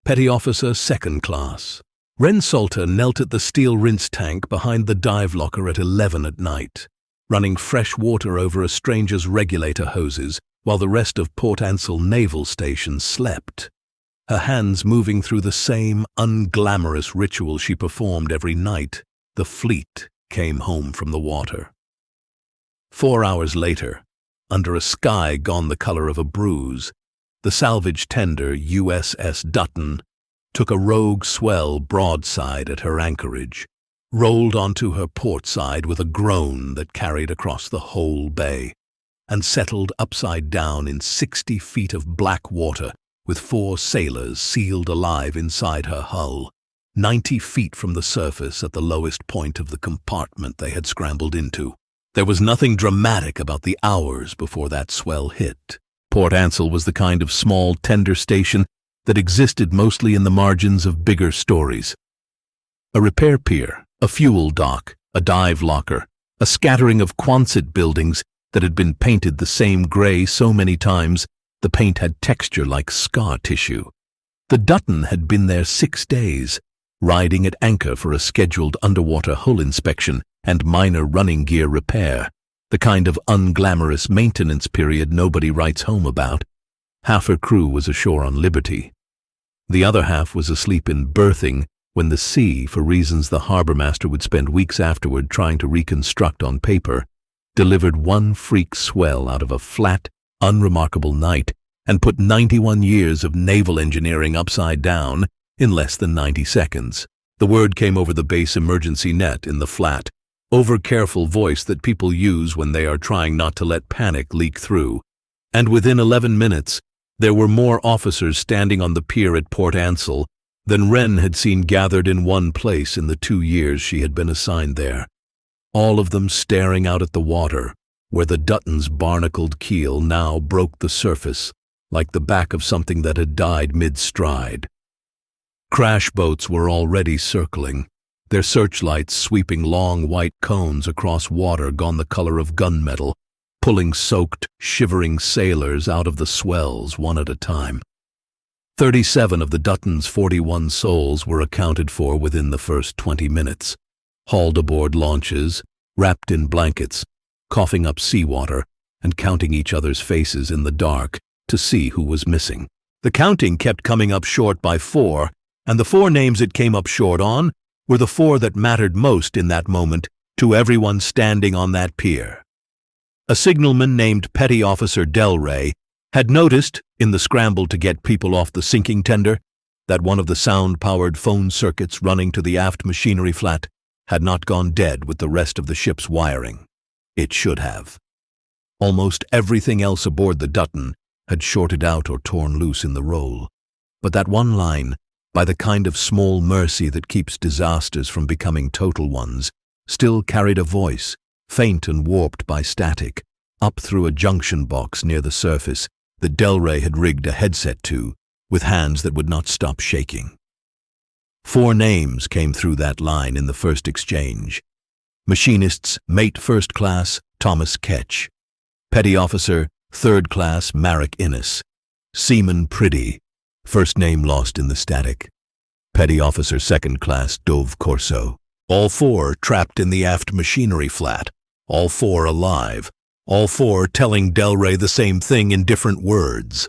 Petty Officer, 2nd Class. Wren Salter knelt at the steel rinse tank behind the dive locker at 11 at night, running fresh water over a stranger's regulator hoses while the rest of Port Ansell Naval Station slept, her hands moving through the same unglamorous ritual she performed every night the fleet came home from the water. 4 hours later, under a sky gone the color of a bruise, the salvage tender USS Dutton took a rogue swell broadside at her anchorage, rolled onto her port side with a groan that carried across the whole bay, and settled upside down in 60 feet of black water with 4 sailors sealed alive inside her hull, 90 feet from the surface at the lowest point of the compartment they had scrambled into. There was nothing dramatic about the hours before that swell hit. Port Ansell was the kind of small tender station that existed mostly in the margins of bigger stories. A repair pier, a fuel dock, a dive locker, a scattering of Quonset buildings that had been painted the same gray so many times the paint had texture like scar tissue. The Dutton had been there 6 days, riding at anchor for a scheduled underwater hull inspection and minor running gear repair, the kind of unglamorous maintenance period nobody writes home about. Half her crew was ashore on liberty. The other half was asleep in berthing when the sea, for reasons the harbor master would spend weeks afterward trying to reconstruct on paper, delivered one freak swell out of a flat, unremarkable night and put 91 years of naval engineering upside down in less than 90 seconds. The word came over the base emergency net in the flat, over-careful voice that people use when they are trying not to let panic leak through, and within 11 minutes, there were more officers standing on the pier at Port Ansell than Wren had seen gathered in one place in the 2 years she had been assigned there, all of them staring out at the water, where the Dutton's barnacled keel now broke the surface like the back of something that had died mid-stride. Crash boats were already circling, their searchlights sweeping long white cones across water gone the color of gunmetal, pulling soaked, shivering sailors out of the swells one at a time. 37 of the Dutton's 41 souls were accounted for within the first 20 minutes, hauled aboard launches, wrapped in blankets, coughing up seawater, and counting each other's faces in the dark to see who was missing. The counting kept coming up short by 4, and the 4 names it came up short on were the 4 that mattered most in that moment to everyone standing on that pier. A signalman named Petty Officer Delray had noticed, in the scramble to get people off the sinking tender, that one of the sound-powered phone circuits running to the aft machinery flat had not gone dead with the rest of the ship's wiring. It should have. Almost everything else aboard the Dutton had shorted out or torn loose in the roll, but that one line, by the kind of small mercy that keeps disasters from becoming total ones, still carried a voice, faint and warped by static, up through a junction box near the surface that Delray had rigged a headset to, with hands that would not stop shaking. 4 names came through that line in the first exchange. Machinist's Mate 1st Class Thomas Ketch, Petty Officer 3rd Class Marek Innes, Seaman Priddy, first name lost in the static, Petty Officer 2nd Class Dove Corso. All 4 trapped in the aft machinery flat, all 4 alive, all 4 telling Delray the same thing in different words.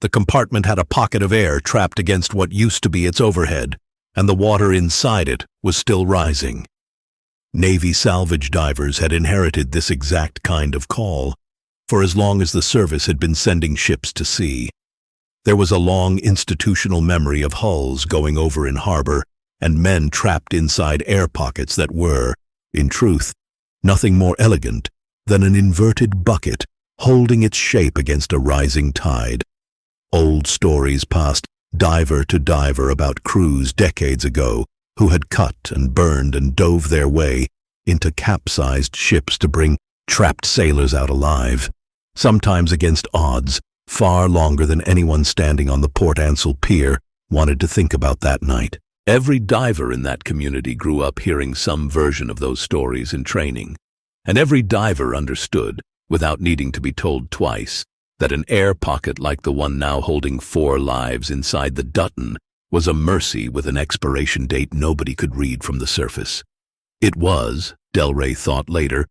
The compartment had a pocket of air trapped against what used to be its overhead, and the water inside it was still rising. Navy salvage divers had inherited this exact kind of call, for as long as the service had been sending ships to sea. There was a long institutional memory of hulls going over in harbor and men trapped inside air pockets that were, in truth, nothing more elegant than an inverted bucket holding its shape against a rising tide. Old stories passed diver to diver about crews decades ago who had cut and burned and dove their way into capsized ships to bring trapped sailors out alive, sometimes against odds far longer than anyone standing on the Port Ansell pier wanted to think about that night. Every diver in that community grew up hearing some version of those stories in training, and every diver understood, without needing to be told twice, that an air pocket like the one now holding 4 lives inside the Dutton was a mercy with an expiration date nobody could read from the surface. It was, Delray thought later,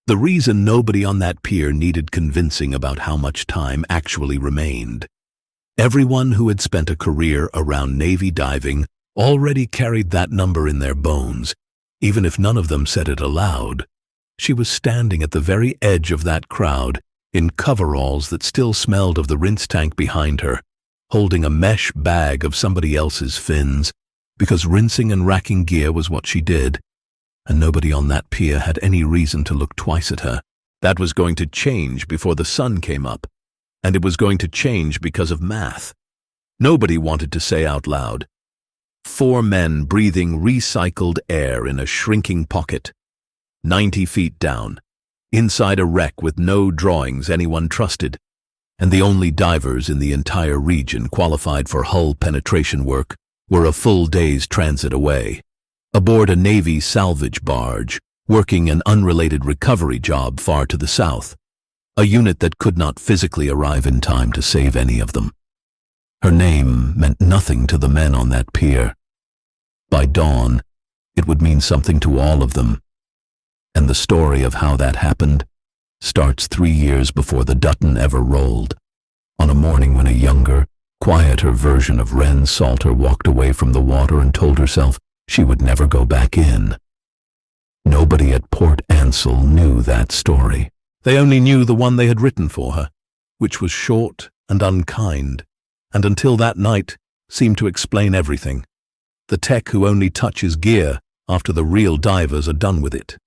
the reason nobody on that pier needed convincing about how much time actually remained. Everyone who had spent a career around Navy diving already carried that number in their bones, even if none of them said it aloud. She was standing at the very edge of that crowd, in coveralls that still smelled of the rinse tank behind her, holding a mesh bag of somebody else's fins, because rinsing and racking gear was what she did, and nobody on that pier had any reason to look twice at her. That was going to change before the sun came up, and it was going to change because of math. Nobody wanted to say out loud, 4 men breathing recycled air in a shrinking pocket, 90 feet down, inside a wreck with no drawings anyone trusted, and the only divers in the entire region qualified for hull penetration work were a full day's transit away, aboard a Navy salvage barge, working an unrelated recovery job far to the south, a unit that could not physically arrive in time to save any of them. Her name meant nothing to the men on that pier. By dawn, it would mean something to all of them, and the story of how that happened starts 3 years before the Dutton ever rolled, on a morning when a younger, quieter version of Wren Salter walked away from the water and told herself she would never go back in. Nobody at Port Ansel knew that story. They only knew the one they had written for her, which was short and unkind, and until that night seemed to explain everything. The tech who only touches gear after the real divers are done with it.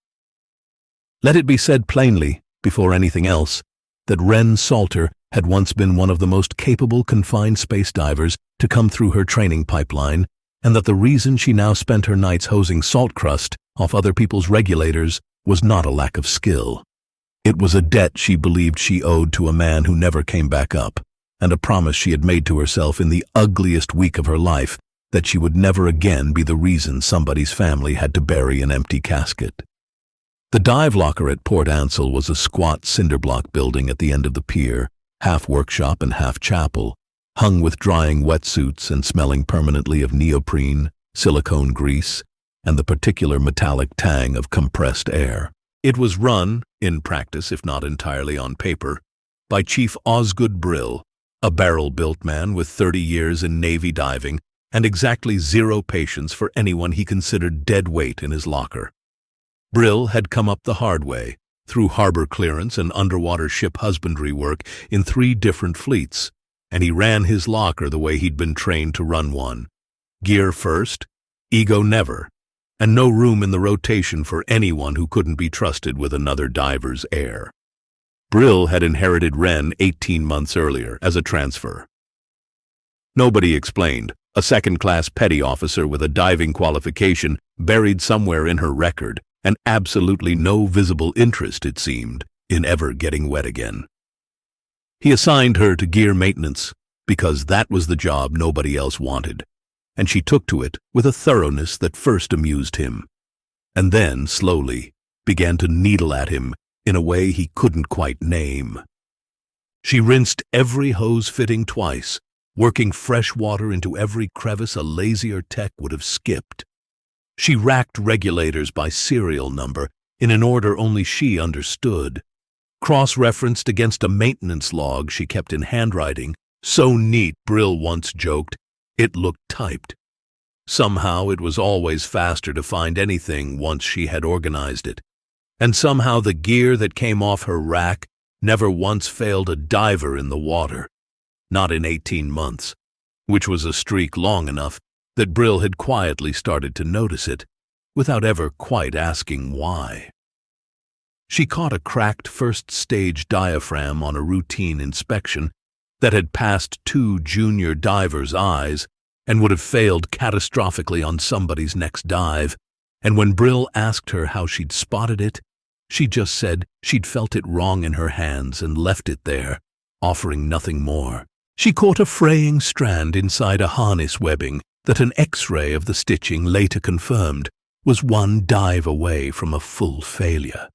Let it be said plainly, before anything else, that Wren Salter had once been one of the most capable confined space divers to come through her training pipeline, and that the reason she now spent her nights hosing salt crust off other people's regulators was not a lack of skill. It was a debt she believed she owed to a man who never came back up, and a promise she had made to herself in the ugliest week of her life that she would never again be the reason somebody's family had to bury an empty casket. The dive locker at Port Ansel was a squat cinderblock building at the end of the pier, half workshop and half chapel, hung with drying wetsuits and smelling permanently of neoprene, silicone grease, and the particular metallic tang of compressed air. It was run, in practice if not entirely on paper, by Chief Osgood Brill, a barrel-built man with 30 years in Navy diving and exactly 0 patience for anyone he considered dead weight in his locker. Brill had come up the hard way, through harbor clearance and underwater ship husbandry work in 3 different fleets, and he ran his locker the way he'd been trained to run one. Gear first, ego never, and no room in the rotation for anyone who couldn't be trusted with another diver's air. Brill had inherited Wren 18 months earlier as a transfer. Nobody explained, a second-class petty officer with a diving qualification buried somewhere in her record, and absolutely no visible interest, it seemed, in ever getting wet again. He assigned her to gear maintenance, because that was the job nobody else wanted, and she took to it with a thoroughness that first amused him, and then, slowly, began to needle at him in a way he couldn't quite name. She rinsed every hose fitting twice, working fresh water into every crevice a lazier tech would have skipped. She racked regulators by serial number in an order only she understood, cross-referenced against a maintenance log she kept in handwriting, so neat, Brill once joked, it looked typed. Somehow it was always faster to find anything once she had organized it, and somehow the gear that came off her rack never once failed a diver in the water, not in 18 months, which was a streak long enough that Brill had quietly started to notice it, without ever quite asking why. She caught a cracked first-stage diaphragm on a routine inspection that had passed 2 junior divers' eyes and would have failed catastrophically on somebody's next dive, and when Brill asked her how she'd spotted it, she just said she'd felt it wrong in her hands and left it there, offering nothing more. She caught a fraying strand inside a harness webbing that an X-ray of the stitching later confirmed was 1 dive away from a full failure.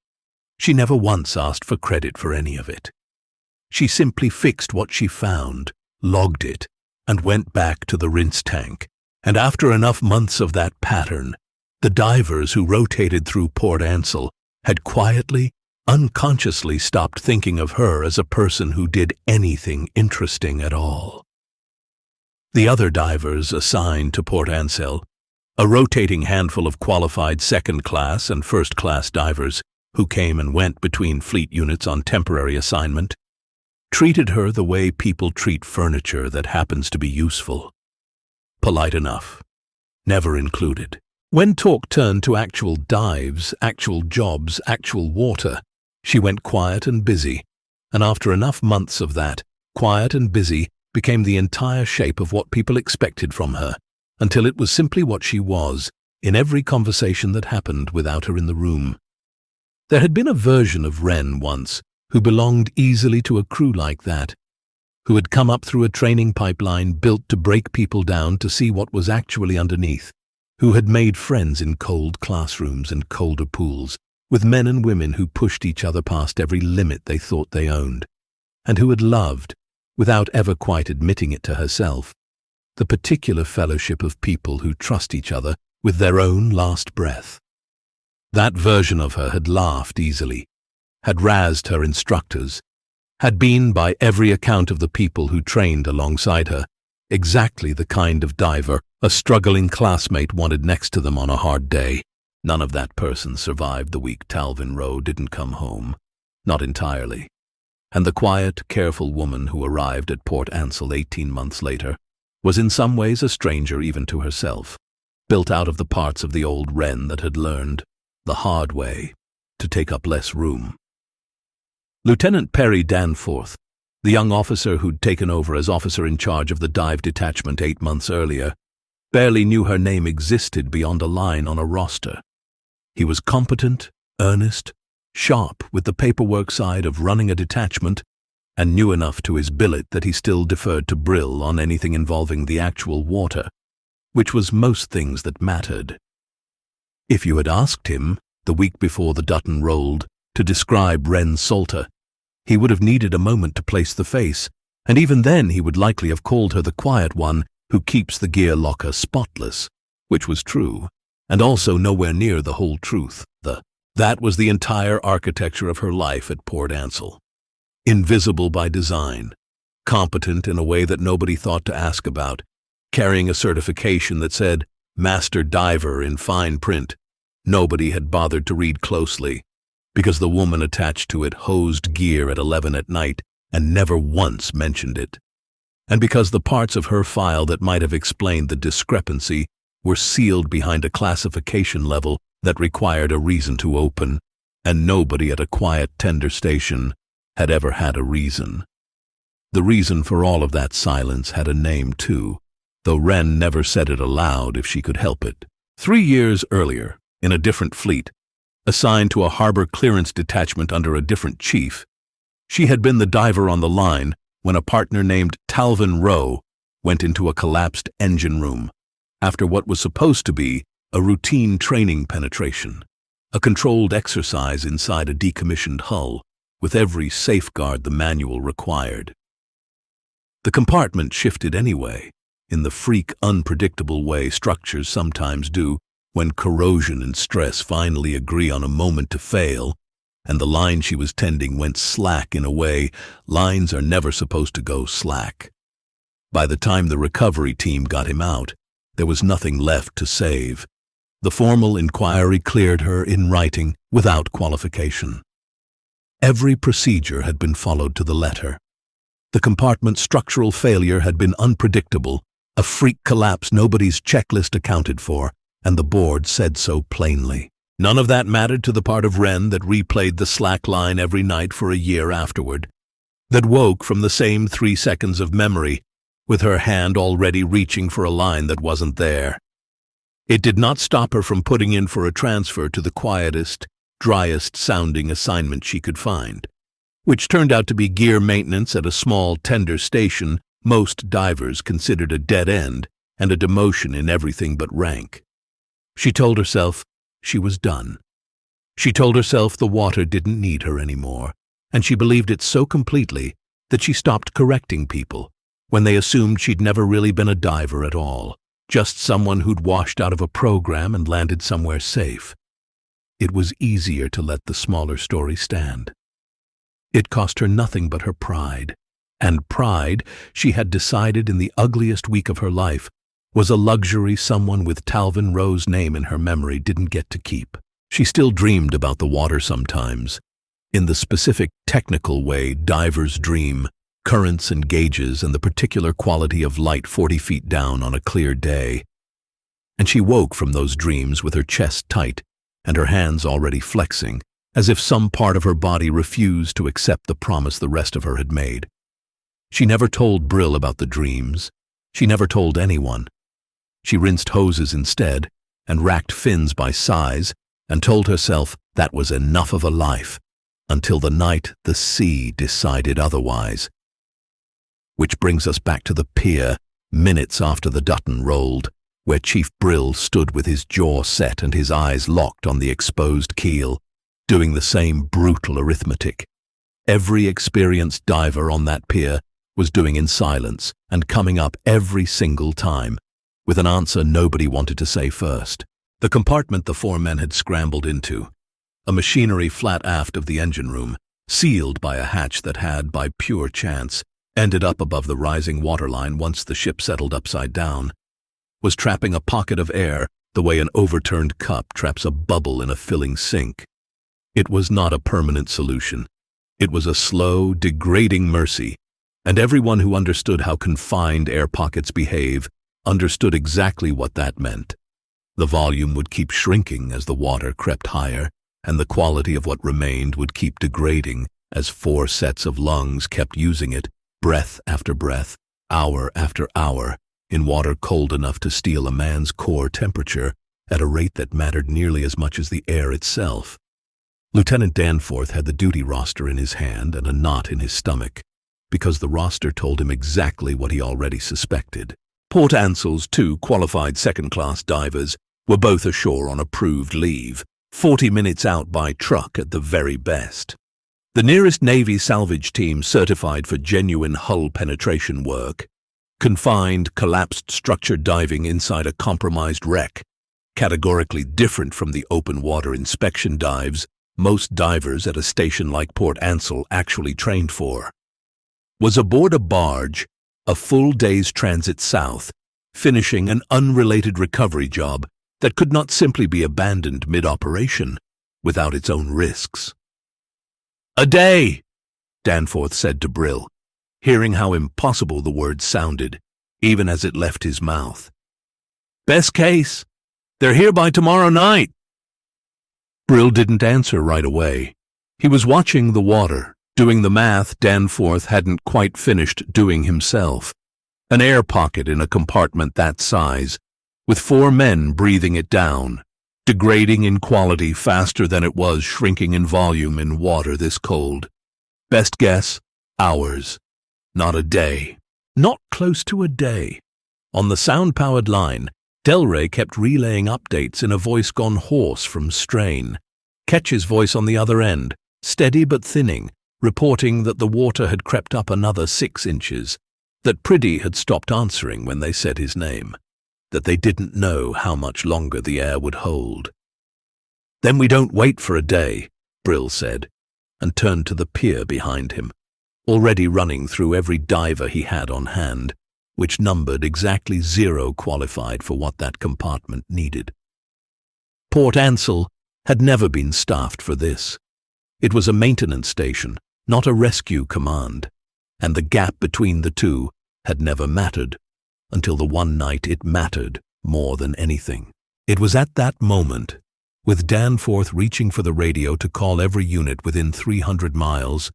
She never once asked for credit for any of it. She simply fixed what she found, logged it, and went back to the rinse tank, And after enough months of that pattern, the divers who rotated through Port Ansell had quietly, unconsciously stopped thinking of her as a person who did anything interesting at all. The other divers assigned to Port Ansell, a rotating handful of qualified second-class and first-class divers who came and went between fleet units on temporary assignment, treated her the way people treat furniture that happens to be useful. Polite enough, never included. When talk turned to actual dives, actual jobs, actual water, she went quiet and busy, and after enough months of that, quiet and busy became the entire shape of what people expected from her, until it was simply what she was in every conversation that happened without her in the room. There had been a version of Wren once who belonged easily to a crew like that, who had come up through a training pipeline built to break people down to see what was actually underneath, who had made friends in cold classrooms and colder pools, with men and women who pushed each other past every limit they thought they owned, and who had loved, without ever quite admitting it to herself, the particular fellowship of people who trust each other with their own last breath. That version of her had laughed easily, had razzed her instructors, had been, by every account of the people who trained alongside her, exactly the kind of diver a struggling classmate wanted next to them on a hard day. None of that person survived the week Talvin Rowe didn't come home. Not entirely. And the quiet, careful woman who arrived at Port Ansell 18 months later was in some ways a stranger even to herself, built out of the parts of the old Wren that had learned, the hard way, to take up less room. Lieutenant Perry Danforth, the young officer who'd taken over as officer in charge of the dive detachment 8 months earlier, barely knew her name existed beyond a line on a roster. He was competent, earnest, sharp with the paperwork side of running a detachment, and knew enough to his billet that he still deferred to Brill on anything involving the actual water, which was most things that mattered. If you had asked him, the week before the Dutton rolled, to describe Wren Salter, he would have needed a moment to place the face, and even then he would likely have called her the quiet one who keeps the gear locker spotless, which was true, and also nowhere near the whole truth. That was the entire architecture of her life at Port Ansell. Invisible by design, competent in a way that nobody thought to ask about, carrying a certification that said Master Diver in fine print. Nobody had bothered to read closely, because the woman attached to it hosed gear at 11 at night and never once mentioned it, and because the parts of her file that might have explained the discrepancy were sealed behind a classification level that required a reason to open, and nobody at a quiet tender station had ever had a reason. The reason for all of that silence had a name too, though Wren never said it aloud if she could help it. 3 years earlier, in a different fleet, assigned to a harbor clearance detachment under a different chief, she had been the diver on the line when a partner named Talvin Rowe went into a collapsed engine room after what was supposed to be a routine training penetration, a controlled exercise inside a decommissioned hull with every safeguard the manual required. The compartment shifted anyway, in the freak, unpredictable way structures sometimes do when corrosion and stress finally agree on a moment to fail, and the line she was tending went slack in a way lines are never supposed to go slack. By the time the recovery team got him out, there was nothing left to save. The formal inquiry cleared her in writing without qualification. Every procedure had been followed to the letter. The compartment's structural failure had been unpredictable, a freak collapse nobody's checklist accounted for, and the board said so plainly. None of that mattered to the part of Wren that replayed the slack line every night for a year afterward, that woke from the same 3 seconds of memory, with her hand already reaching for a line that wasn't there. It did not stop her from putting in for a transfer to the quietest, driest-sounding assignment she could find, which turned out to be gear maintenance at a small tender station most divers considered a dead end and a demotion in everything but rank. She told herself she was done. She told herself the water didn't need her anymore, and she believed it so completely that she stopped correcting people when they assumed she'd never really been a diver at all, just someone who'd washed out of a program and landed somewhere safe. It was easier to let the smaller story stand. It cost her nothing but her pride, and pride, she had decided in the ugliest week of her life, was a luxury someone with Talvin Rowe's name in her memory didn't get to keep. She still dreamed about the water sometimes, in the specific technical way divers dream, currents and gauges and the particular quality of light 40 feet down on a clear day. And she woke from those dreams with her chest tight and her hands already flexing, as if some part of her body refused to accept the promise the rest of her had made. She never told Brill about the dreams. She never told anyone. She rinsed hoses instead and racked fins by size and told herself that was enough of a life, until the night the sea decided otherwise. Which brings us back to the pier, minutes after the Dutton rolled, where Chief Brill stood with his jaw set and his eyes locked on the exposed keel, doing the same brutal arithmetic. Every experienced diver on that pier was doing in silence and coming up every single time, with an answer nobody wanted to say first. The compartment the four men had scrambled into, a machinery flat aft of the engine room, sealed by a hatch that had, by pure chance, ended up above the rising waterline once the ship settled upside down, was trapping a pocket of air the way an overturned cup traps a bubble in a filling sink. It was not a permanent solution. It was a slow, degrading mercy, and everyone who understood how confined air pockets behave understood exactly what that meant. The volume would keep shrinking as the water crept higher, and the quality of what remained would keep degrading as 4 sets of lungs kept using it, breath after breath, hour after hour, in water cold enough to steal a man's core temperature at a rate that mattered nearly as much as the air itself. Lieutenant Danforth had the duty roster in his hand and a knot in his stomach, because the roster told him exactly what he already suspected. Port Ansell's 2 qualified second-class divers were both ashore on approved leave, 40 minutes out by truck at the very best. The nearest Navy salvage team certified for genuine hull penetration work, confined, collapsed structure diving inside a compromised wreck, categorically different from the open water inspection dives most divers at a station like Port Ansell actually trained for, was aboard a barge, a full day's transit south, finishing an unrelated recovery job that could not simply be abandoned mid-operation without its own risks. "A day," Danforth said to Brill, hearing how impossible the word sounded, even as it left his mouth. "Best case, they're here by tomorrow night." Brill didn't answer right away. He was watching the water, doing the math Danforth hadn't quite finished doing himself. An air pocket in a compartment that size, with 4 men breathing it down, degrading in quality faster than it was shrinking in volume in water this cold. Best guess, hours, not a day. Not close to a day. On the sound-powered line, Delray kept relaying updates in a voice gone hoarse from strain. Ketch's voice on the other end, steady but thinning, reporting that the water had crept up another 6 inches, that Priddy had stopped answering when they said his name, that they didn't know how much longer the air would hold. "Then we don't wait for a day," Brill said, and turned to the pier behind him, already running through every diver he had on hand, which numbered exactly 0 qualified for what that compartment needed. Port Ansell had never been staffed for this. It was a maintenance station, not a rescue command, and the gap between the two had never mattered, until the one night it mattered more than anything. It was at that moment, with Danforth reaching for the radio to call every unit within 300 miles,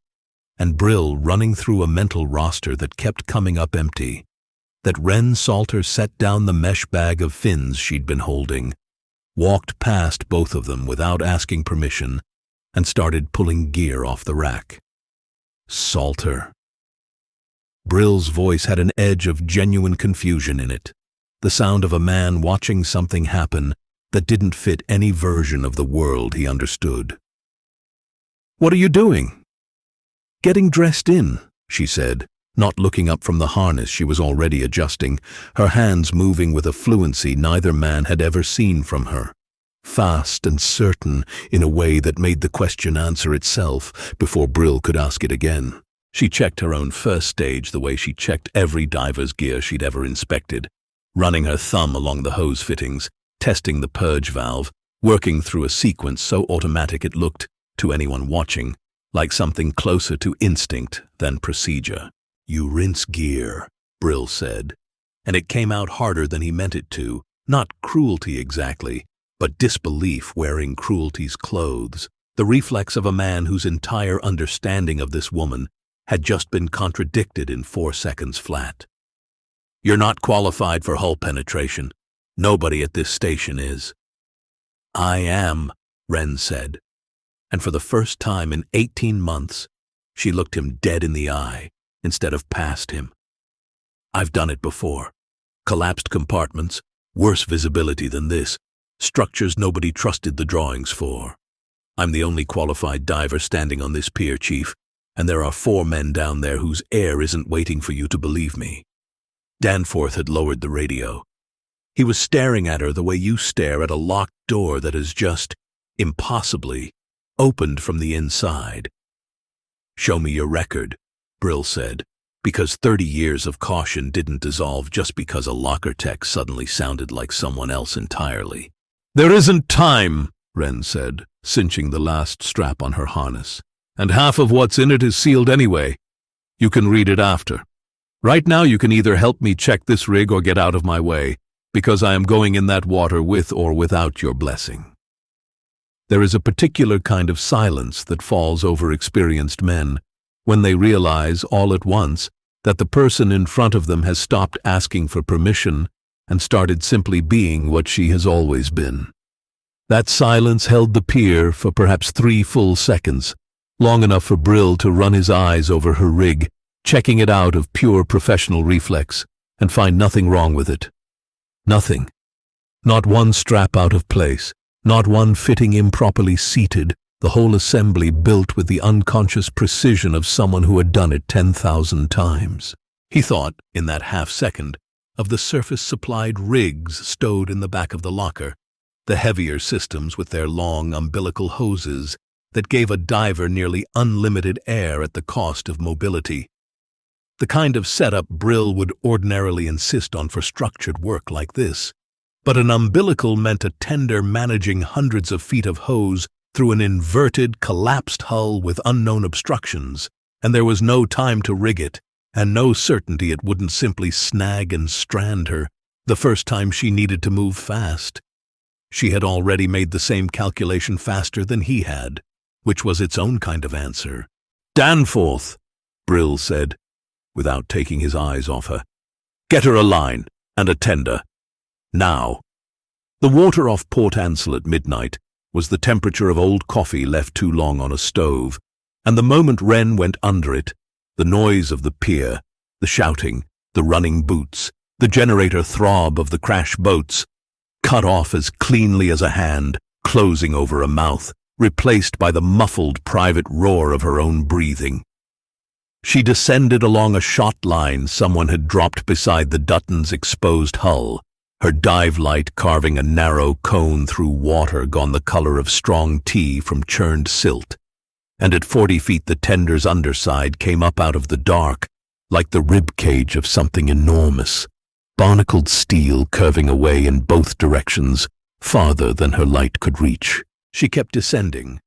and Brill running through a mental roster that kept coming up empty, that Wren Salter set down the mesh bag of fins she'd been holding, walked past both of them without asking permission, and started pulling gear off the rack. Salter. Brill's voice had an edge of genuine confusion in it, the sound of a man watching something happen that didn't fit any version of the world he understood. "What are you doing?" "Getting dressed in," she said, not looking up from the harness she was already adjusting, her hands moving with a fluency neither man had ever seen from her. Fast and certain in a way that made the question answer itself before Brill could ask it again. She checked her own first stage the way she checked every diver's gear she'd ever inspected, running her thumb along the hose fittings, testing the purge valve, working through a sequence so automatic it looked, to anyone watching, like something closer to instinct than procedure. "You rinse gear," Brill said, and it came out harder than he meant it to, not cruelty exactly, but disbelief wearing cruelty's clothes, the reflex of a man whose entire understanding of this woman had just been contradicted in 4 seconds flat. "You're not qualified for hull penetration. Nobody at this station is." "I am," Wren said, and for the first time in 18 months, she looked him dead in the eye instead of past him. "I've done it before. Collapsed compartments, worse visibility than this, structures nobody trusted the drawings for. I'm the only qualified diver standing on this pier, Chief, and there are 4 men down there whose air isn't waiting for you to believe me." Danforth had lowered the radio. He was staring at her the way you stare at a locked door that has just, impossibly, opened from the inside. "Show me your record," Brill said, because 30 years of caution didn't dissolve just because a locker tech suddenly sounded like someone else entirely. "There isn't time," Wren said, cinching the last strap on her harness. "And half of what's in it is sealed anyway. You can read it after. Right now you can either help me check this rig or get out of my way, because I am going in that water with or without your blessing." There is a particular kind of silence that falls over experienced men when they realize all at once that the person in front of them has stopped asking for permission and started simply being what she has always been. That silence held the pier for perhaps 3 full seconds, long enough for Brill to run his eyes over her rig, checking it out of pure professional reflex, and find nothing wrong with it. Nothing. Not one strap out of place, not one fitting improperly seated, the whole assembly built with the unconscious precision of someone who had done it 10,000 times. He thought, in that half-second, of the surface-supplied rigs stowed in the back of the locker, the heavier systems with their long umbilical hoses that gave a diver nearly unlimited air at the cost of mobility. The kind of setup Brill would ordinarily insist on for structured work like this. But an umbilical meant a tender managing hundreds of feet of hose through an inverted, collapsed hull with unknown obstructions, and there was no time to rig it, and no certainty it wouldn't simply snag and strand her the first time she needed to move fast. She had already made the same calculation faster than he had, which was its own kind of answer. "Danforth," Brill said, without taking his eyes off her. "Get her a line and a tender. Now." The water off Port Ansel at midnight was the temperature of old coffee left too long on a stove, and the moment Wren went under it, the noise of the pier, the shouting, the running boots, the generator throb of the crash boats, cut off as cleanly as a hand, closing over a mouth, replaced by the muffled private roar of her own breathing. She descended along a shot line someone had dropped beside the Dutton's exposed hull, her dive light carving a narrow cone through water gone the color of strong tea from churned silt, and at 40 feet the tender's underside came up out of the dark, like the rib cage of something enormous, barnacled steel curving away in both directions, farther than her light could reach. She kept descending,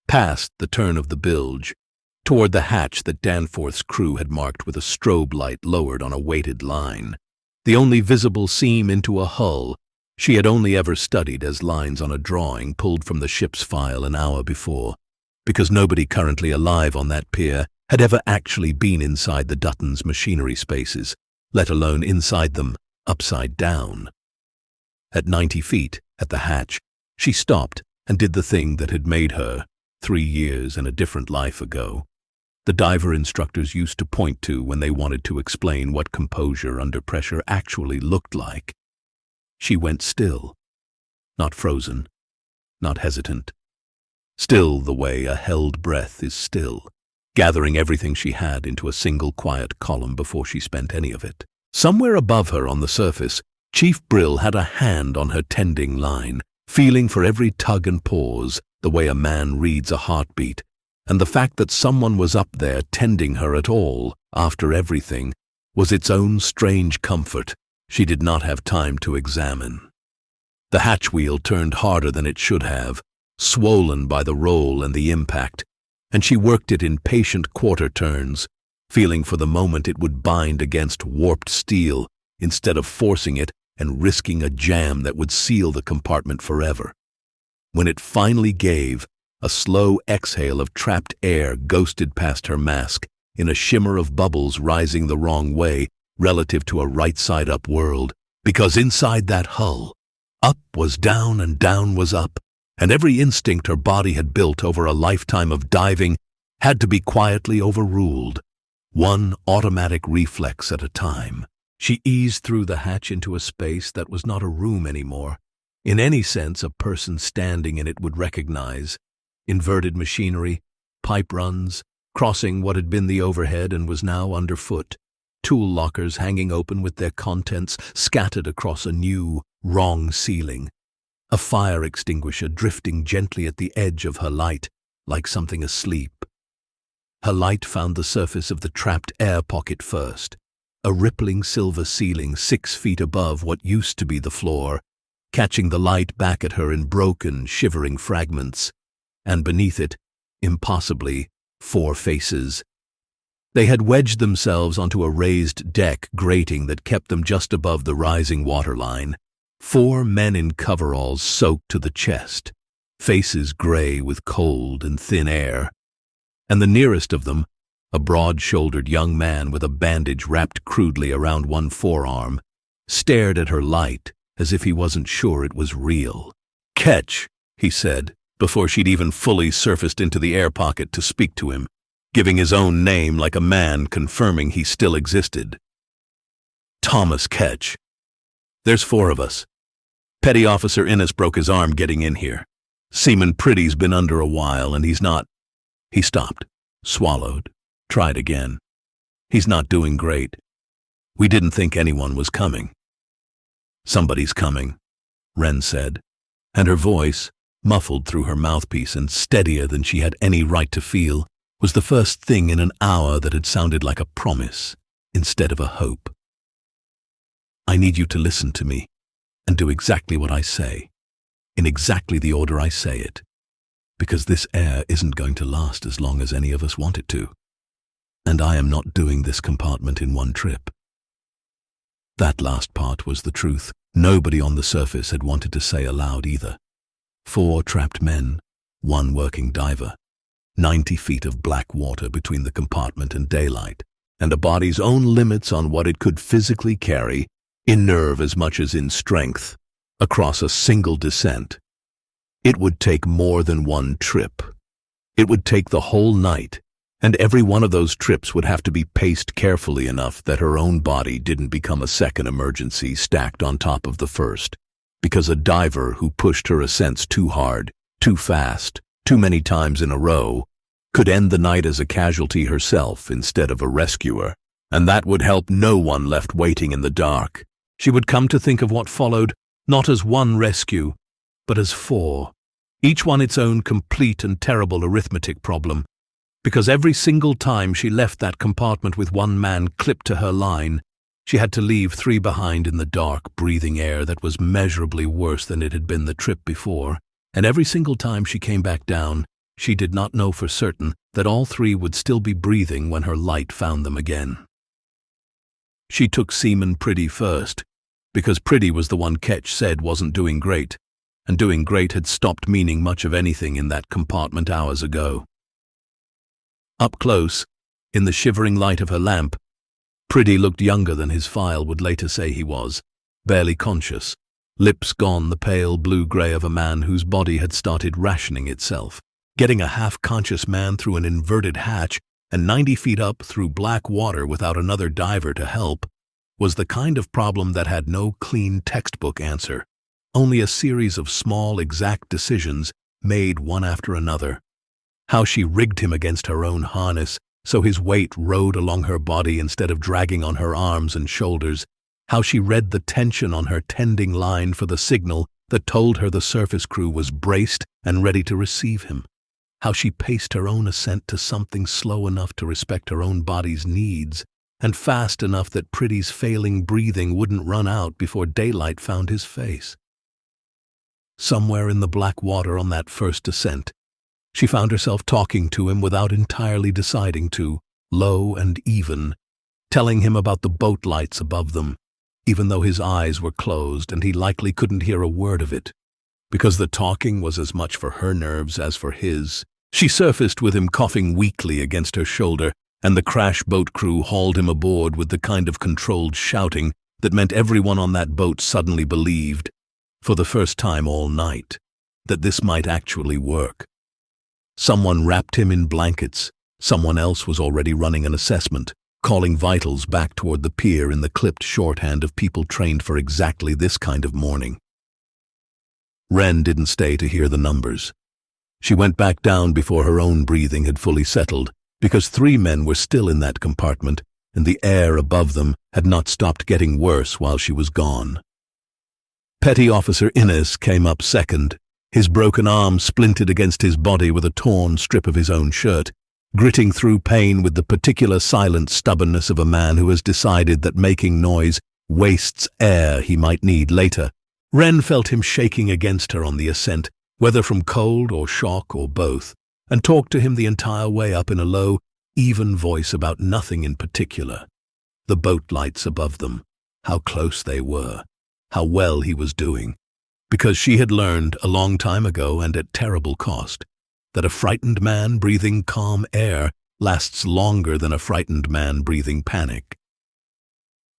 past the turn of the bilge, toward the hatch that Danforth's crew had marked with a strobe light lowered on a weighted line, the only visible seam into a hull she had only ever studied as lines on a drawing pulled from the ship's file an hour before, because nobody currently alive on that pier had ever actually been inside the Dutton's machinery spaces, let alone inside them, upside down. At 90 feet, at the hatch, she stopped and did the thing that had made her, 3 years and a different life ago, the diver instructors used to point to when they wanted to explain what composure under pressure actually looked like. She went still, not frozen, not hesitant. Still the way a held breath is still, gathering everything she had into a single quiet column before she spent any of it. Somewhere above her on the surface, Chief Brill had a hand on her tending line, feeling for every tug and pause, the way a man reads a heartbeat, and the fact that someone was up there tending her at all, after everything, was its own strange comfort she did not have time to examine. The hatch wheel turned harder than it should have, swollen by the roll and the impact, and she worked it in patient quarter turns, feeling for the moment it would bind against warped steel instead of forcing it and risking a jam that would seal the compartment forever. When it finally gave, a slow exhale of trapped air ghosted past her mask in a shimmer of bubbles rising the wrong way relative to a right-side-up world, because inside that hull, up was down and down was up, and every instinct her body had built over a lifetime of diving had to be quietly overruled, one automatic reflex at a time. She eased through the hatch into a space that was not a room anymore, in any sense a person standing in it would recognize. Inverted machinery, pipe runs, crossing what had been the overhead and was now underfoot, tool lockers hanging open with their contents scattered across a new, wrong ceiling, a fire extinguisher drifting gently at the edge of her light, like something asleep. Her light found the surface of the trapped air pocket first, a rippling silver ceiling 6 feet above what used to be the floor, catching the light back at her in broken, shivering fragments, and beneath it, impossibly, 4 faces. They had wedged themselves onto a raised deck grating that kept them just above the rising waterline. 4 men in coveralls soaked to the chest, faces gray with cold and thin air. And the nearest of them, a broad-shouldered young man with a bandage wrapped crudely around one forearm, stared at her light as if he wasn't sure it was real. "Catch," he said, before she'd even fully surfaced into the air pocket to speak to him, giving his own name like a man confirming he still existed. "Thomas Ketch. There's 4 of us. Petty Officer Innes broke his arm getting in here. Seaman Pretty's been under a while and he's not—" He stopped, swallowed, tried again. "He's not doing great. We didn't think anyone was coming." "Somebody's coming," Wren said, and her voice, muffled through her mouthpiece and steadier than she had any right to feel, was the first thing in an hour that had sounded like a promise instead of a hope. "I need you to listen to me and do exactly what I say, in exactly the order I say it, because this air isn't going to last as long as any of us want it to, and I am not doing this compartment in one trip." That last part was the truth. Nobody on the surface had wanted to say aloud either. 4 trapped men, 1 working diver, 90 feet of black water between the compartment and daylight, and a body's own limits on what it could physically carry, in nerve as much as in strength, across a single descent. It would take more than 1 trip. It would take the whole night, and every one of those trips would have to be paced carefully enough that her own body didn't become a second emergency stacked on top of the first, because a diver who pushed her ascents too hard, too fast, too many times in a row, could end the night as a casualty herself instead of a rescuer, and that would help no one left waiting in the dark. She would come to think of what followed not as 1 rescue, but as 4, each one its own complete and terrible arithmetic problem, because every single time she left that compartment with 1 man clipped to her line, she had to leave 3 behind in the dark, breathing air that was measurably worse than it had been the trip before, and every single time she came back down, she did not know for certain that all 3 would still be breathing when her light found them again. She took Seaman Pretty first, because Pretty was the one Ketch said wasn't doing great, and doing great had stopped meaning much of anything in that compartment hours ago. Up close, in the shivering light of her lamp, Pretty looked younger than his file would later say he was, barely conscious, lips gone the pale blue-grey of a man whose body had started rationing itself. Getting a half-conscious man through an inverted hatch and 90 feet up through black water without another diver to help was the kind of problem that had no clean textbook answer, only a series of small, exact decisions made one after another. How she rigged him against her own harness so his weight rode along her body instead of dragging on her arms and shoulders, how she read the tension on her tending line for the signal that told her the surface crew was braced and ready to receive him, how she paced her own ascent to something slow enough to respect her own body's needs, and fast enough that Pretty's failing breathing wouldn't run out before daylight found his face. Somewhere in the black water on that first ascent, she found herself talking to him without entirely deciding to, low and even, telling him about the boat lights above them, even though his eyes were closed and he likely couldn't hear a word of it, because the talking was as much for her nerves as for his. She surfaced with him coughing weakly against her shoulder, and the crash boat crew hauled him aboard with the kind of controlled shouting that meant everyone on that boat suddenly believed, for the first time all night, that this might actually work. Someone wrapped him in blankets, someone else was already running an assessment, calling vitals back toward the pier in the clipped shorthand of people trained for exactly this kind of morning. Wren didn't stay to hear the numbers. She went back down before her own breathing had fully settled, because 3 men were still in that compartment, and the air above them had not stopped getting worse while she was gone. Petty Officer Innes came up second, his broken arm splinted against his body with a torn strip of his own shirt, gritting through pain with the particular silent stubbornness of a man who has decided that making noise wastes air he might need later. Wren felt him shaking against her on the ascent, whether from cold or shock or both, and talked to him the entire way up in a low, even voice about nothing in particular. The boat lights above them, how close they were, how well he was doing, because she had learned a long time ago and at terrible cost that a frightened man breathing calm air lasts longer than a frightened man breathing panic.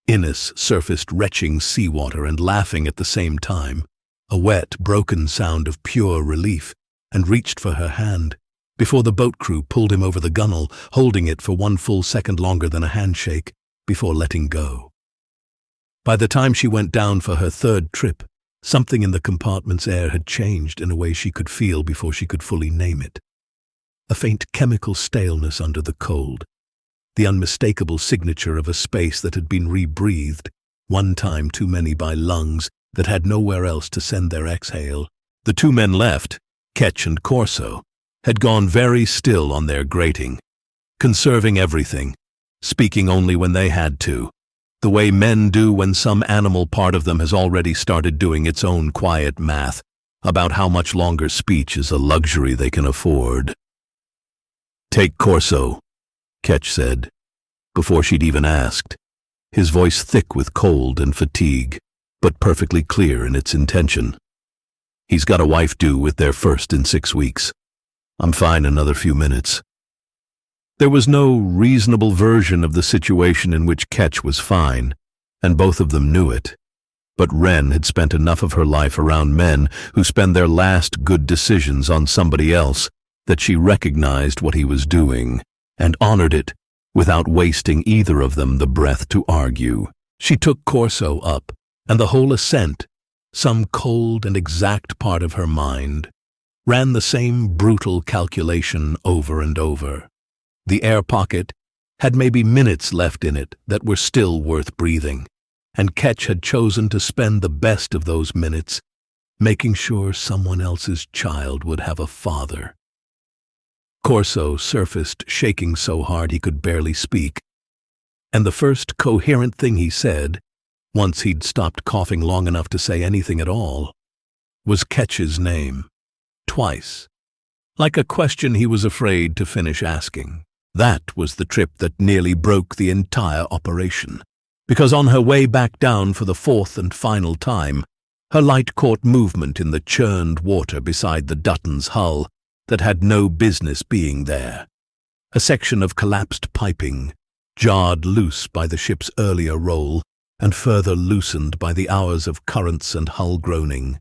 Innes surfaced retching seawater and laughing at the same time, a wet, broken sound of pure relief, and reached for her hand, before the boat crew pulled him over the gunwale, holding it for 1 full second longer than a handshake, before letting go. By the time she went down for her 3rd trip, something in the compartment's air had changed in a way she could feel before she could fully name it. A faint chemical staleness under the cold, the unmistakable signature of a space that had been rebreathed, one time too many by lungs that had nowhere else to send their exhale. The 2 men left, Ketch and Corso, had gone very still on their grating, conserving everything, speaking only when they had to, the way men do when some animal part of them has already started doing its own quiet math about how much longer speech is a luxury they can afford. "Take Corso," Ketch said, before she'd even asked, his voice thick with cold and fatigue, but perfectly clear in its intention. "He's got a wife due with their first in 6 weeks. I'm fine another few minutes." There was no reasonable version of the situation in which Ketch was fine, and both of them knew it. But Wren had spent enough of her life around men who spend their last good decisions on somebody else that she recognized what he was doing, and honored it, without wasting either of them the breath to argue. She took Corso up, and the whole ascent, some cold and exact part of her mind, ran the same brutal calculation over and over. The air pocket had maybe minutes left in it that were still worth breathing, and Ketch had chosen to spend the best of those minutes making sure someone else's child would have a father. Corso surfaced shaking so hard he could barely speak, and the first coherent thing he said, once he'd stopped coughing long enough to say anything at all, was Ketch's name, twice, like a question he was afraid to finish asking. That was the trip that nearly broke the entire operation, because on her way back down for the 4th and final time, her light caught movement in the churned water beside the Dutton's hull that had no business being there. A section of collapsed piping, jarred loose by the ship's earlier roll and further loosened by the hours of currents and hull groaning.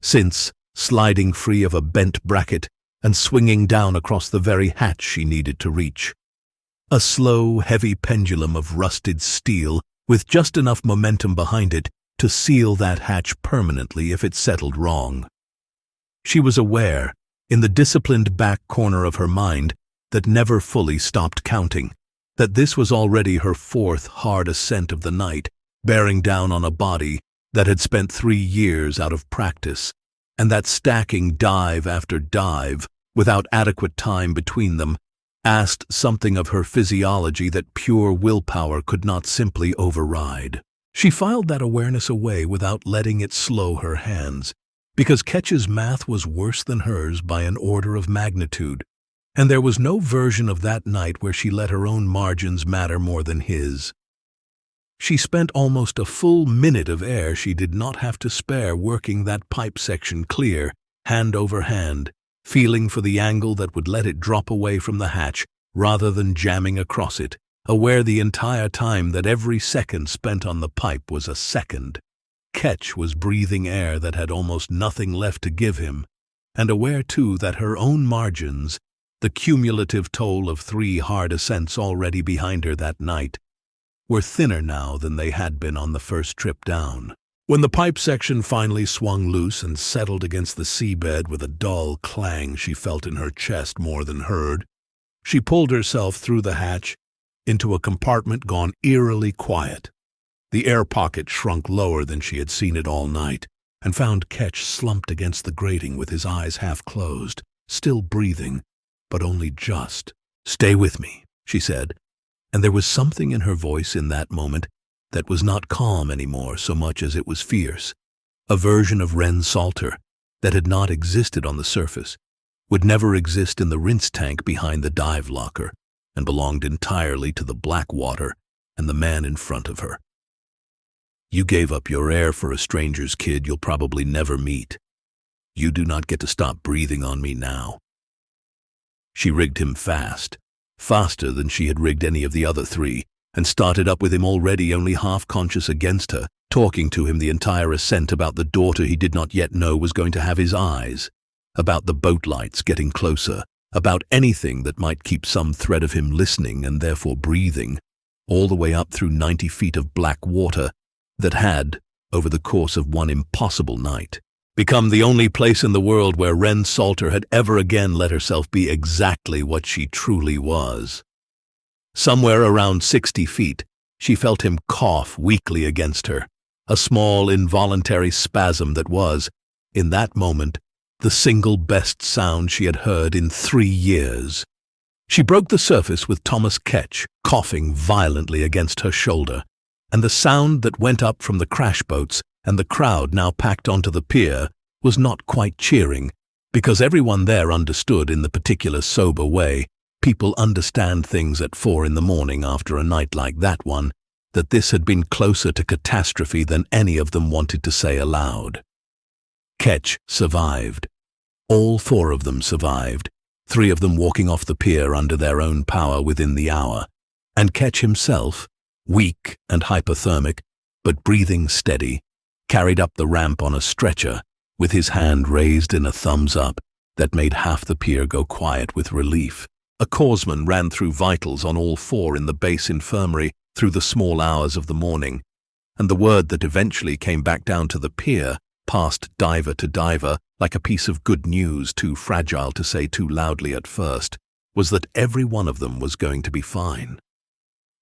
Since, sliding free of a bent bracket and swinging down across the very hatch she needed to reach. A slow, heavy pendulum of rusted steel with just enough momentum behind it to seal that hatch permanently if it settled wrong. She was aware, in the disciplined back corner of her mind, that never fully stopped counting, that this was already her fourth hard ascent of the night, bearing down on a body that had spent 3 years out of practice, and that stacking dive after dive, without adequate time between them, asked something of her physiology that pure willpower could not simply override. She filed that awareness away without letting it slow her hands, because Ketch's math was worse than hers by an order of magnitude, and there was no version of that night where she let her own margins matter more than his. She spent almost a full minute of air she did not have to spare working that pipe section clear, hand over hand, feeling for the angle that would let it drop away from the hatch rather than jamming across it, aware the entire time that every second spent on the pipe was a second. Ketch was breathing air that had almost nothing left to give him, and aware too that her own margins, the cumulative toll of 3 hard ascents already behind her that night, were thinner now than they had been on the first trip down. When the pipe section finally swung loose and settled against the seabed with a dull clang she felt in her chest more than heard, she pulled herself through the hatch into a compartment gone eerily quiet. The air pocket shrunk lower than she had seen it all night, and found Ketch slumped against the grating with his eyes half closed, still breathing, but only just. "Stay with me," she said, and there was something in her voice in that moment that was not calm anymore so much as it was fierce. A version of Wren Salter that had not existed on the surface, would never exist in the rinse tank behind the dive locker, and belonged entirely to the black water and the man in front of her. "You gave up your air for a stranger's kid you'll probably never meet. You do not get to stop breathing on me now." She rigged him fast, faster than she had rigged any of the other 3, and started up with him already only half-conscious against her, talking to him the entire ascent about the daughter he did not yet know was going to have his eyes, about the boat lights getting closer, about anything that might keep some thread of him listening and therefore breathing, all the way up through 90 feet of black water that had, over the course of one impossible night, become the only place in the world where Wren Salter had ever again let herself be exactly what she truly was. Somewhere around 60 feet, she felt him cough weakly against her, a small involuntary spasm that was, in that moment, the single best sound she had heard in 3 years. She broke the surface with Thomas Ketch coughing violently against her shoulder, and the sound that went up from the crash boats and the crowd now packed onto the pier was not quite cheering, because everyone there understood in the particular sober way people understand things at 4 in the morning after a night like that one, that this had been closer to catastrophe than any of them wanted to say aloud. Ketch survived. All 4 of them survived, 3 of them walking off the pier under their own power within the hour, and Ketch himself, weak and hypothermic, but breathing steady, carried up the ramp on a stretcher, with his hand raised in a thumbs up that made half the pier go quiet with relief. A corpsman ran through vitals on all 4 in the base infirmary through the small hours of the morning, and the word that eventually came back down to the pier, passed diver to diver, like a piece of good news too fragile to say too loudly at first, was that every one of them was going to be fine.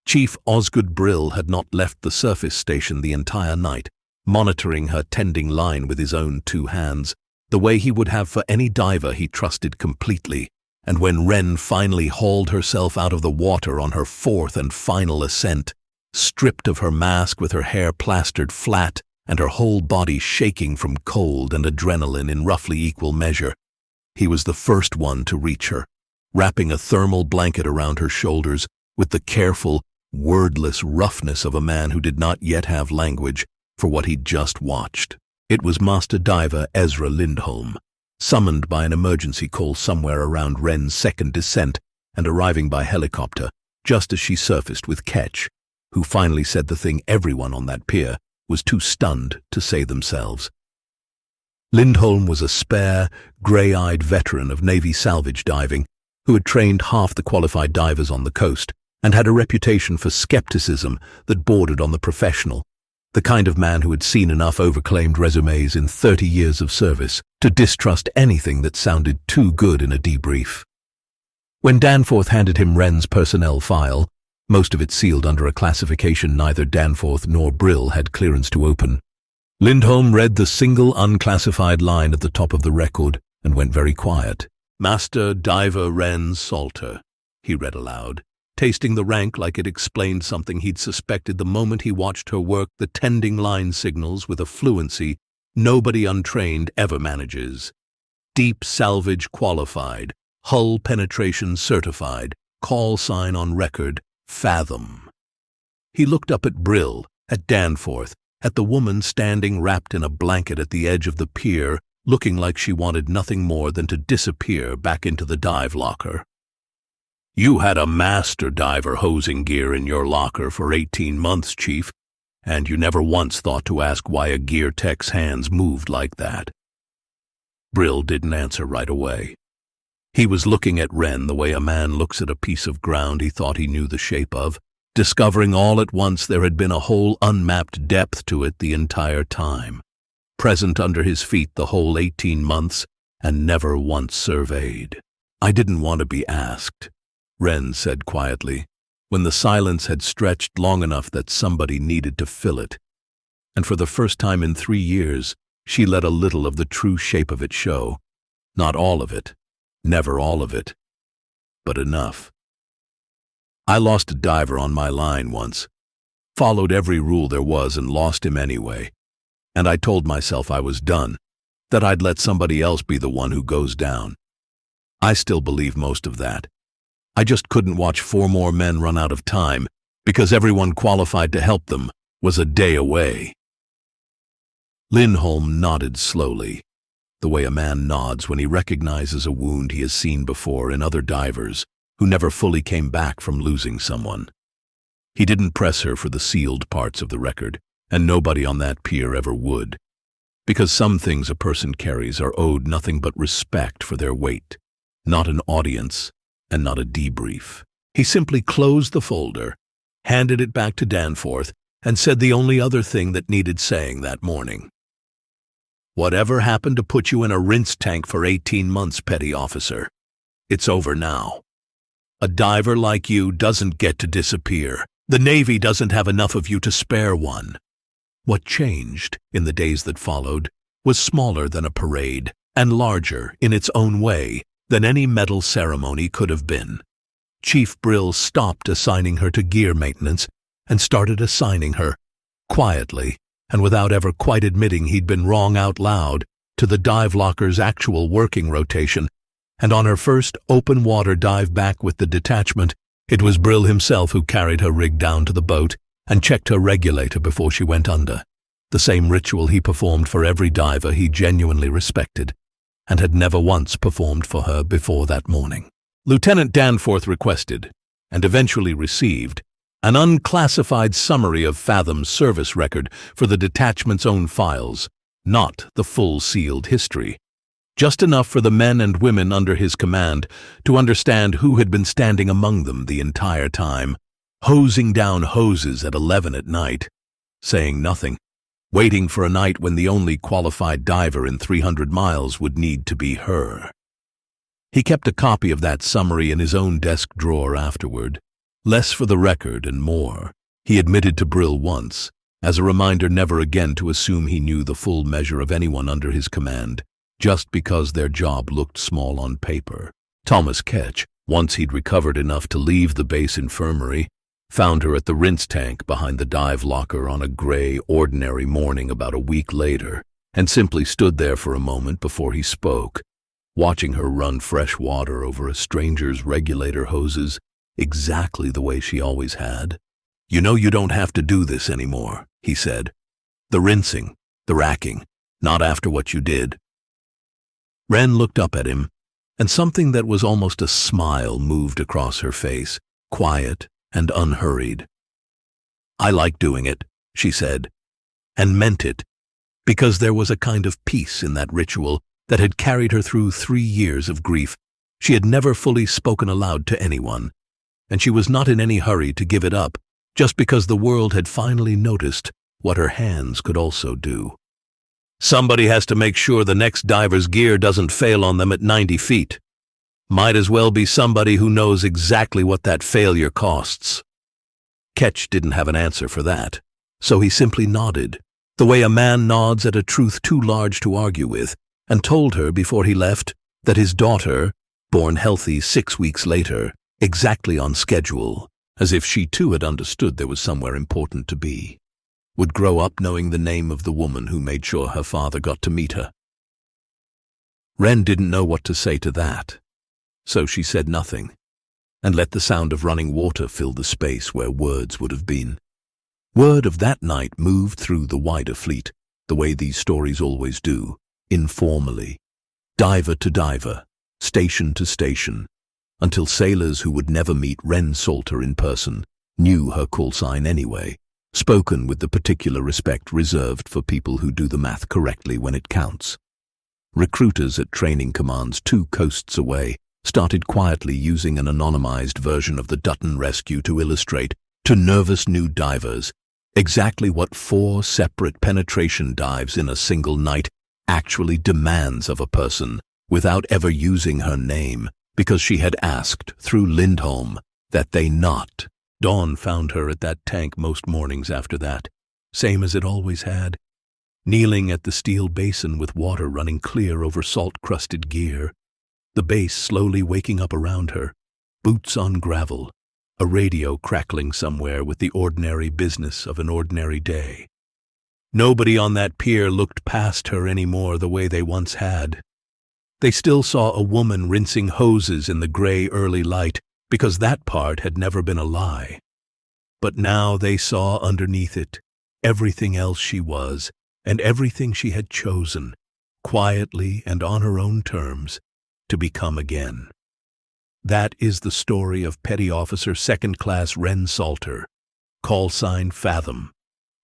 Chief Osgood Brill had not left the surface station the entire night, monitoring her tending line with his own 2 hands, the way he would have for any diver he trusted completely, and when Wren finally hauled herself out of the water on her 4th and final ascent, stripped of her mask with her hair plastered flat and her whole body shaking from cold and adrenaline in roughly equal measure, he was the first one to reach her, wrapping a thermal blanket around her shoulders with the careful, wordless roughness of a man who did not yet have language for what he'd just watched. It was Master Diver Ezra Lindholm, summoned by an emergency call somewhere around Wren's 2nd descent and arriving by helicopter just as she surfaced with Ketch, who finally said the thing everyone on that pier was too stunned to say themselves. Lindholm was a spare, grey-eyed veteran of Navy salvage diving who had trained half the qualified divers on the coast and had a reputation for skepticism that bordered on the professional, the kind of man who had seen enough overclaimed resumes in 30 years of service to distrust anything that sounded too good in a debrief. When Danforth handed him Wren's personnel file, most of it sealed under a classification neither Danforth nor Brill had clearance to open, Lindholm read the single unclassified line at the top of the record and went very quiet. "Master Diver Wren Salter," he read aloud, tasting the rank like it explained something he'd suspected the moment he watched her work the tending line signals with a fluency nobody untrained ever manages. Deep salvage qualified, hull penetration certified, call sign on record, fathom. He looked up at Brill, at Danforth, at the woman standing wrapped in a blanket at the edge of the pier, looking like she wanted nothing more than to disappear back into the dive locker. "You had a master diver hosing gear in your locker for 18 months, Chief, and you never once thought to ask why a gear tech's hands moved like that." Brill didn't answer right away. He was looking at Wren the way a man looks at a piece of ground he thought he knew the shape of, discovering all at once there had been a whole unmapped depth to it the entire time, present under his feet the whole 18 months and never once surveyed. "I didn't want to be asked," Wren said quietly, when the silence had stretched long enough that somebody needed to fill it. And for the first time in 3 years, she let a little of the true shape of it show. Not all of it, never all of it, but enough. "I lost a diver on my line once, followed every rule there was and lost him anyway. And I told myself I was done, that I'd let somebody else be the one who goes down. I still believe most of that. I just couldn't watch 4 more men run out of time because everyone qualified to help them was a day away." Lindholm nodded slowly, the way a man nods when he recognizes a wound he has seen before in other divers who never fully came back from losing someone. He didn't press her for the sealed parts of the record, and nobody on that pier ever would, because some things a person carries are owed nothing but respect for their weight, not an audience and not a debrief. He simply closed the folder, handed it back to Danforth, and said the only other thing that needed saying that morning. "Whatever happened to put you in a rinse tank for 18 months, petty officer? It's over now. A diver like you doesn't get to disappear. The Navy doesn't have enough of you to spare one." What changed in the days that followed was smaller than a parade and larger in its own way than any medal ceremony could have been. Chief Brill stopped assigning her to gear maintenance and started assigning her, quietly and without ever quite admitting he'd been wrong out loud, to the dive locker's actual working rotation. And on her first open water dive back with the detachment, it was Brill himself who carried her rig down to the boat and checked her regulator before she went under, the same ritual he performed for every diver he genuinely respected, and had never once performed for her before that morning. Lieutenant Danforth requested, and eventually received, an unclassified summary of Fathom's service record for the detachment's own files, not the full sealed history. Just enough for the men and women under his command to understand who had been standing among them the entire time, hosing down hoses at 11 at night, saying nothing, waiting for a night when the only qualified diver in 300 miles would need to be her. He kept a copy of that summary in his own desk drawer afterward, less for the record and more, he admitted to Brill once, as a reminder never again to assume he knew the full measure of anyone under his command, just because their job looked small on paper. Thomas Ketch, once he'd recovered enough to leave the base infirmary, found her at the rinse tank behind the dive locker on a gray, ordinary morning about a week later, and simply stood there for a moment before he spoke, watching her run fresh water over a stranger's regulator hoses exactly the way she always had. "You know you don't have to do this anymore," he said. "The rinsing, the racking, not after what you did." Wren looked up at him, and something that was almost a smile moved across her face, quiet and unhurried. "I like doing it," she said, and meant it, because there was a kind of peace in that ritual that had carried her through 3 years of grief she had never fully spoken aloud to anyone, and she was not in any hurry to give it up just because the world had finally noticed what her hands could also do. "Somebody has to make sure the next diver's gear doesn't fail on them at 90 feet. Might as well be somebody who knows exactly what that failure costs. Ketch didn't have an answer for that, so he simply nodded, the way a man nods at a truth too large to argue with, and told her before he left that his daughter, born healthy 6 weeks later, exactly on schedule, as if she too had understood there was somewhere important to be, would grow up knowing the name of the woman who made sure her father got to meet her. Wren didn't know what to say to that, so she said nothing, and let the sound of running water fill the space where words would have been. Word of that night moved through the wider fleet, the way these stories always do, informally, diver to diver, station to station, until sailors who would never meet Wren Salter in person knew her callsign anyway, spoken with the particular respect reserved for people who do the math correctly when it counts. Recruiters at training commands 2 coasts away started quietly using an anonymized version of the Dutton rescue to illustrate, to nervous new divers, exactly what 4 separate penetration dives in a single night actually demands of a person, without ever using her name, because she had asked, through Lindholm, that they not. Dawn found her at that tank most mornings after that, same as it always had, kneeling at the steel basin with water running clear over salt-crusted gear, the base slowly waking up around her, boots on gravel, a radio crackling somewhere with the ordinary business of an ordinary day. Nobody on that pier looked past her anymore the way they once had. They still saw a woman rinsing hoses in the gray early light, because that part had never been a lie. But now they saw underneath it everything else she was, and everything she had chosen, quietly and on her own terms, to become again. That is the story of Petty Officer Second Class Wren Salter, callsign Fathom,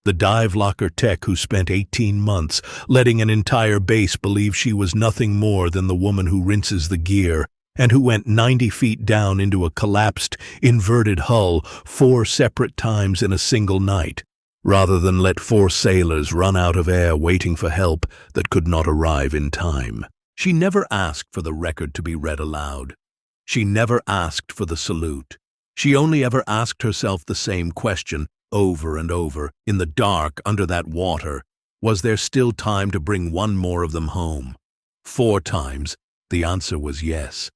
the dive locker tech who spent 18 months letting an entire base believe she was nothing more than the woman who rinses the gear, and who went 90 feet down into a collapsed, inverted hull 4 separate times in a single night, rather than let 4 sailors run out of air waiting for help that could not arrive in time. She never asked for the record to be read aloud. She never asked for the salute. She only ever asked herself the same question over and over, in the dark under that water. Was there still time to bring one more of them home? 4 times, the answer was yes.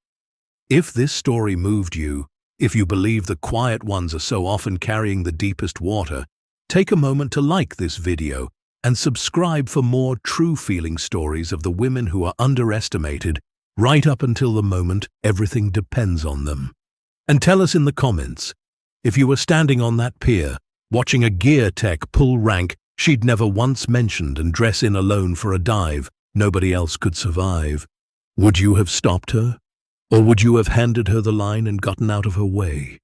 If this story moved you, if you believe the quiet ones are so often carrying the deepest water, take a moment to like this video and subscribe for more true-feeling stories of the women who are underestimated right up until the moment everything depends on them. And tell us in the comments, if you were standing on that pier, watching a gear tech pull rank she'd never once mentioned and dress in alone for a dive nobody else could survive, would you have stopped her? Or would you have handed her the line and gotten out of her way?